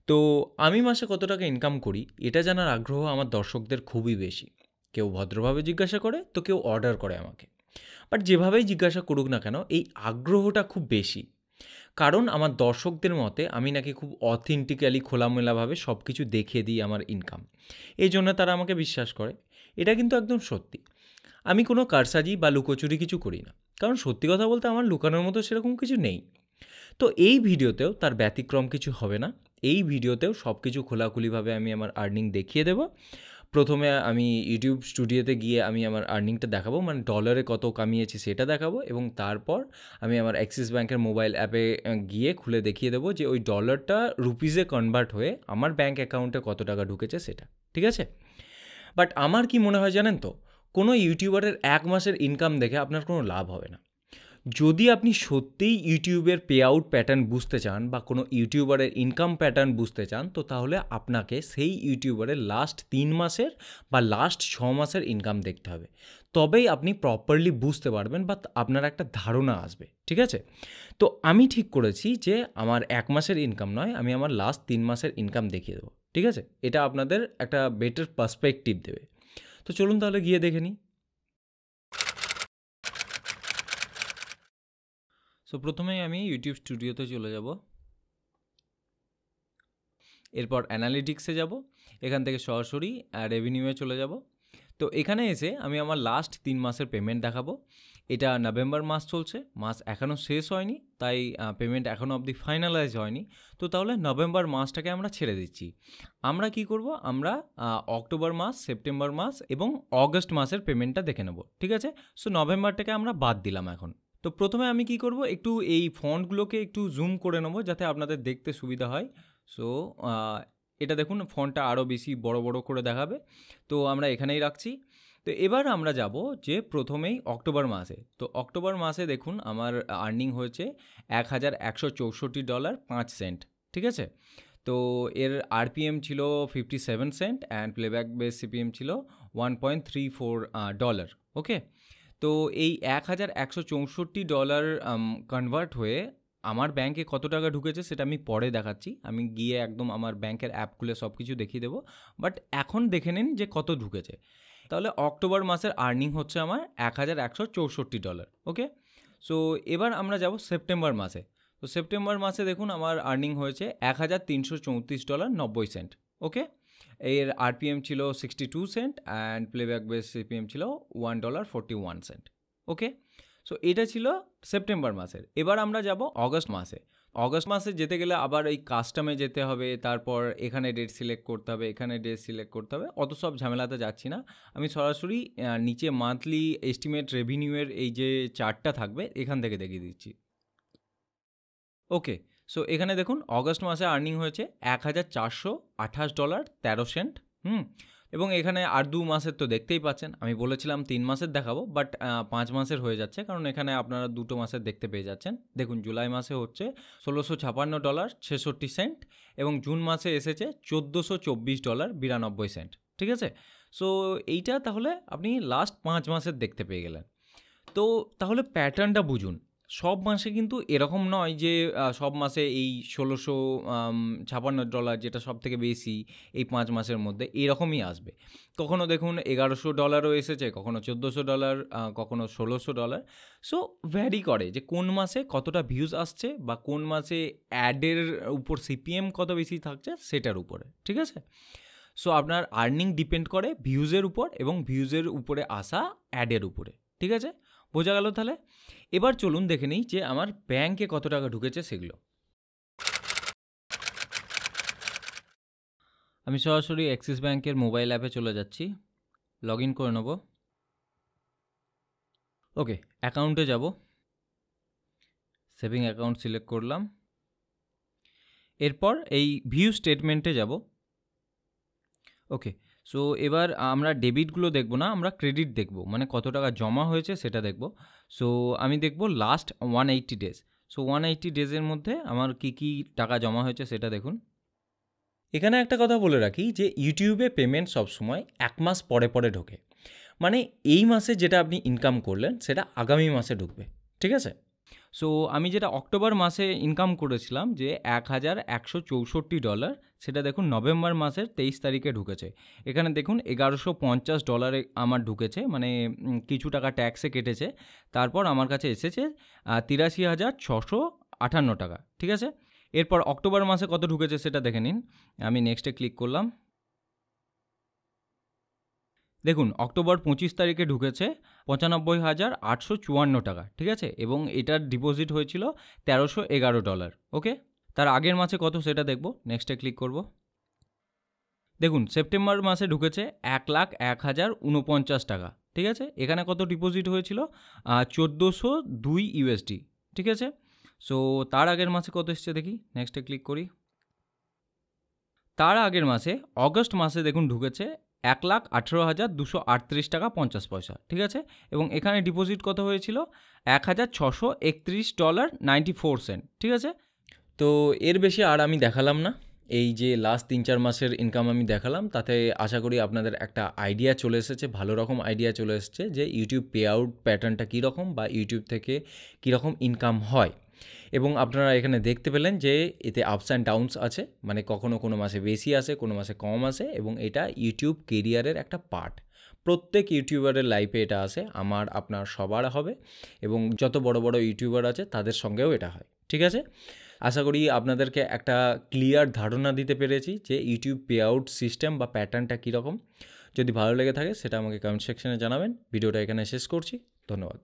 তো আমি মাসে কত টাকা ইনকাম করি এটা জানার আগ্রহ আমার দর্শকদের খুবই বেশি। কেউ ভদ্রভাবে জিজ্ঞাসা করে, তো কেউ অর্ডার করে আমাকে। বাট যেভাবেই জিজ্ঞাসা করুক না কেন, এই আগ্রহটা খুব বেশি। কারণ আমার দর্শকদের মতে আমি নাকি খুব অথেন্টিক্যালি খোলামেলাভাবে সব কিছু দেখিয়ে দিই আমার ইনকাম। এই জন্য তারা আমাকে বিশ্বাস করে। এটা কিন্তু একদম সত্যি। আমি কোনো কারসাজি বা লুকোচুরি কিছু করি না। কারণ সত্যি কথা বলতে আমার লুকানোর মতো সেরকম কিছু নেই। তো এই ভিডিওতেও তার ব্যতিক্রম কিছু হবে না। এই ভিডিওতেও সব কিছু খোলাখুলিভাবে আমি আমার আর্নিং দেখিয়ে দেবো। প্রথমে আমি ইউটিউব স্টুডিওতে গিয়ে আমি আমার আর্নিংটা দেখাবো, মানে ডলারে কত কামিয়েছি সেটা দেখাবো, এবং তারপর আমি আমার অ্যাক্সিস ব্যাঙ্কের মোবাইল অ্যাপে গিয়ে খুলে দেখিয়ে দেবো যে ওই ডলারটা রুপিসে কনভার্ট হয়ে আমার ব্যাঙ্ক অ্যাকাউন্টে কত টাকা ঢুকেছে সেটা। ঠিক আছে? বাট আমার কি মনে হয় জানেন তো, কোনো ইউটিউবারের 1 মাসের ইনকাম দেখে আপনার কোনো লাভ হবে না। যদি আপনি সত্যিই ইউটিউবের পে আউট প্যাটার্ন বুঝতে চান বা কোনো ইউটিউবারের ইনকাম প্যাটার্ন বুঝতে চান, তো তাহলে আপনাকে সেই ইউটিউবারের লাস্ট 3 মাসের বা লাস্ট 6 মাসের ইনকাম দেখতে হবে। তবেই আপনি প্রপারলি বুঝতে পারবেন বা আপনার একটা ধারণা আসবে। ঠিক আছে? তো আমি ঠিক করেছি যে আমার 1 মাসের ইনকাম নয়, আমি আমার লাস্ট 3 মাসের ইনকাম দেখিয়ে দেবো। ঠিক আছে? এটা আপনাদের একটা বেটার পার্সপেক্টিভ দেবে। তো চলুন তাহলে গিয়ে দেখে নিই। সো প্রথমেই আমি ইউটিউব স্টুডিওতে চলে যাব। এরপর অ্যানালিটিক্সে যাব। এখান থেকে সরাসরি রেভিনিউয়ে চলে যাব। তো এখানে এসে আমি আমার লাস্ট 3 মাসের পেমেন্ট দেখাবো। এটা নভেম্বর মাস চলছে, মাস এখনও শেষ হয়নি, তাই পেমেন্ট এখনও অবধি ফাইনালাইজ হয়নি। তো তাহলে নভেম্বর মাসটাকে আমরা ছেড়ে দিচ্ছি। আমরা কি করব, আমরা অক্টোবর মাস, সেপ্টেম্বর মাস এবং অগস্ট মাসের পেমেন্টটা দেখে নেব। ঠিক আছে? সো নভেম্বরটাকে আমরা বাদ দিলাম এখন। তো প্রথমে আমি কি করব, একটু এই ফন্টগুলোকে একটু জুম করে নেব যাতে আপনাদের দেখতে সুবিধা হয়। সো এটা দেখুন, ফন্টটা আরও বেশি বড় বড় করে দেখাবে। তো আমরা এখানেই রাখছি। তো এবার আমরা যাব যে প্রথমেই অক্টোবর মাসে। তো অক্টোবর মাসে দেখুন আমার আর্নিং হয়েছে $1,164.05। ঠিক আছে? তো এর আরপিএম ছিল 57 cent and playback base CPM ছিল $1.34। ওকে? তো এই $1,164 কনভার্ট হয়ে আমার ব্যাংকে কত টাকা ঢুকেছে সেটা আমি পরে দেখাচ্ছি। আমি গিয়ে একদম আমার ব্যাংকের অ্যাপ খুলে সব কিছু দেখিয়ে দেবো। বাট এখন দেখে নিন যে কত ঢুকেছে। তাহলে অক্টোবর মাসের আর্নিং হচ্ছে আমার $1,164। ওকে? সো এবার আমরা যাব সেপ্টেম্বর মাসে। তো সেপ্টেম্বর মাসে দেখুন আমার আর্নিং হয়েছে $1,334.90। ওকে? এর আরপিএম ছিল 62 cent and playback base CPM ছিল $1.41। ওকে? সো এটা ছিল সেপ্টেম্বর মাসের। এবার আমরা যাব অগস্ট মাসে। অগস্ট মাসে যেতে গেলে আবার এই কাস্টমে যেতে হবে, তারপর এখানে ডেট সিলেক্ট করতে হবে, এখানে ডেট সিলেক্ট করতে হবে। অত সব ঝামেলাতে যাচ্ছি না, আমি সরাসরি নিচে মান্থলি এস্টিমেট রেভিনিউয়ের এই যে চার্টটা থাকবে এখান থেকে দেখিয়ে দিচ্ছি। ওকে? সো এখানে দেখুন অগস্ট মাসে আর্নিং হয়েছে $1,428.13। এবং এখানে আর 2 মাসের তো দেখতেই পাচ্ছেন। আমি বলেছিলাম 3 মাসের দেখাবো, বাট 5 মাসের হয়ে যাচ্ছে, কারণ এখানে আপনারা 2টো মাসের দেখতে পেয়ে যাচ্ছেন। দেখুন জুলাই মাসে হচ্ছে $1,656.63 এবং জুন মাসে এসেছে $1,424.92। ঠিক আছে? সো এইটা তাহলে আপনি লাস্ট 5 মাসের দেখতে পেয়ে গেলেন। তো তাহলে প্যাটার্নটা বুঝুন। সব মাসে কিন্তু এরকম নয় যে সব মাসে এই $1,656 যেটা সবথেকে বেশি এই 5 মাসের মধ্যে এরকমই আসবে। কখনো দেখুন $1,100ও এসেছে, কখনো $1,400, কখনো $1,600। সো ভ্যারি করে যে কোন মাসে কতটা ভিউজ আসছে বা কোন মাসে অ্যাডের উপর সিপিএম কত বেশি থাকছে সেটার উপরে। ঠিক আছে? সো আপনার আর্নিং ডিপেন্ড করে ভিউজের উপর এবং ভিউজের উপরে আসা অ্যাডের উপরে। ঠিক আছে? বোঝা গেল তাহলে? এবার চলুন দেখে নিই যে আমার ব্যাংকে কত টাকা ঢুকেছে সেগুলো। আমি সরাসরি অ্যাক্সিস ব্যাংকের মোবাইল অ্যাপে চলে যাচ্ছি, লগ ইন করে নেব। ওকে, অ্যাকাউন্টে যাব, সেভিং অ্যাকাউন্ট সিলেক্ট করলাম। এরপর এই ভিউ স্টেটমেন্টে যাব। ওকে, সো এবার আমরা ডেবিটগুলো দেখব না, আমরা ক্রেডিট দেখব, মানে কত টাকা জমা হয়েছে সেটা দেখব। সো আমি দেখব লাস্ট 180 ডেজ। সো 180 ডেজের মধ্যে আমার কি টাকা জমা হয়েছে সেটা দেখুন। এখানে একটা কথা বলে রাখি যে ইউটিউবে পেমেন্ট সবসময় 1 মাস পরে পরে ঢোকে। মানে এই মাসে যেটা আপনি ইনকাম করলেন সেটা আগামী মাসে ঢুকবে। ঠিক আছে? সো আমি যেটা অক্টোবর মাসে ইনকাম করেছিলাম যে $1,164 সেটা দেখুন নভেম্বর মাসের 23 তারিখে ঢুকেছে। এখানে দেখুন $1150 আমার ঢুকেছে, মানে কিছু টাকা ট্যাক্সে কেটেছে। তারপর আমার কাছে এসেছে 83,658 টাকা, ঠিক আছে। এরপর অক্টোবর মাসে কত ঢুকেছে সেটা দেখে নিন। আমি নেক্সটে ক্লিক করলাম। দেখুন অক্টোবর 25 তারিখে ঢুকেছে 95,854 টাকা, ঠিক আছে, এবং এটার ডিপোজিট হয়েছিল $1311। ওকে, তার আগের মাসে কত সেটা দেখব, নেক্সটে ক্লিক করব। দেখুন সেপ্টেম্বর মাসে ঢুকেছে 1,01,049 টাকা, ঠিক আছে। এখানে কত ডিপোজিট হয়েছিল, 1402 USD, ঠিক আছে। সো তার আগের মাসে কত এসছে দেখি, নেক্সটে ক্লিক করি। তার আগের মাসে অগস্ট মাসে দেখুন ঢুকেছে 1,18,238 টাকা 50 পয়সা, ঠিক আছে, এবং এখানে ডিপোজিট কত হয়েছিল $1,631.94, ঠিক আছে। তো এর বেশি আর আমি দেখালাম না। এই যে লাস্ট 3-4 মাসের ইনকাম আমি দেখালাম, তাতে আশা করি আপনাদের একটা আইডিয়া চলে এসেছে, ভালো রকম আইডিয়া চলে এসেছে যে ইউটিউব পে আউট প্যাটার্নটা কীরকম বা ইউটিউব থেকে কীরকম ইনকাম হয়। এবং আপনারা এখানে দেখতে পেলেন যে এতে আপস অ্যান্ড ডাউনস আছে, মানে কখনো কোনো মাসে বেশি আসে, কোনো মাসে কম আসে, এবং এটা ইউটিউব কেরিয়ারের একটা পার্ট। প্রত্যেক ইউটিউবারের লাইফে এটা আসে, আমার আপনার সবার হবে, এবং যত বড় বড় ইউটিউবার আছে তাদের সঙ্গেও এটা হয়, ঠিক আছে। আশা করি আপনাদেরকে একটা ক্লিয়ার ধারণা দিতে পেরেছি যে ইউটিউব পে আউট সিস্টেম বা প্যাটার্নটা কীরকম। যদি ভালো লেগে থাকে সেটা আমাকে কমেন্ট সেকশনে জানাবেন। ভিডিওটা এখানে শেষ করছি, ধন্যবাদ।